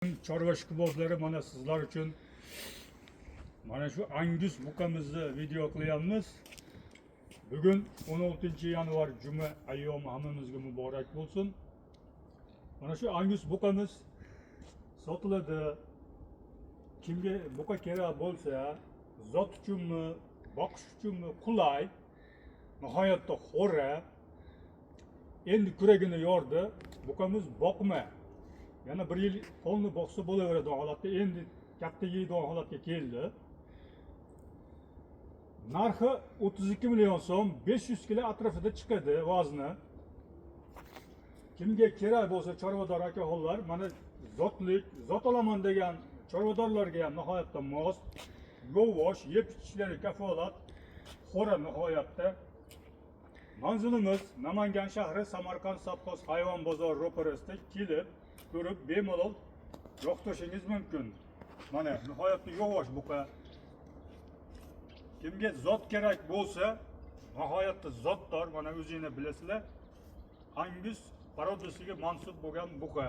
Chorva ishqibozlari mana sizlar uchun mana shu Angus buqamizni video qilyapmiz. Bugun 16-yanvar juma ayyomi hammamizga muborak bo'lsin. Mana shu Angus buqamiz sotiladi. Kimga buqa kerak bo'lsa, zot uchunmi, boqish uchunmi qulay, nihoyatda xo'ra. Endi kuragini yordi. Buqamiz boqma. Yana bir yil qo'lni boqsa bo'laveradigan holatda, endi katta yeydigan holatga keldi. Narxi 32 million so'm, 500 kilo atrofida chiqadi vazni. Kimga kerak bo'lsa chorvador akaxonlar, mana zot olaman degan chorvadorlarga ham nihoyatda mos, yo'vosh, yeb ichishlari kafolat, xo'ra nihoyatda. Manzilimiz Namangan shahri Samarqand Savxoz hayvon bozori ro'parasida kelib ko'rib bemalol yoqtirishingiz mumkin. Mana nihoyatda yo'vosh buqa. Kimga zot kerak bo'lsa, nihoyatda zotdor, mana o'zingizlar bilasizlar. Angus parodasiga mansub bo'lgan buqa.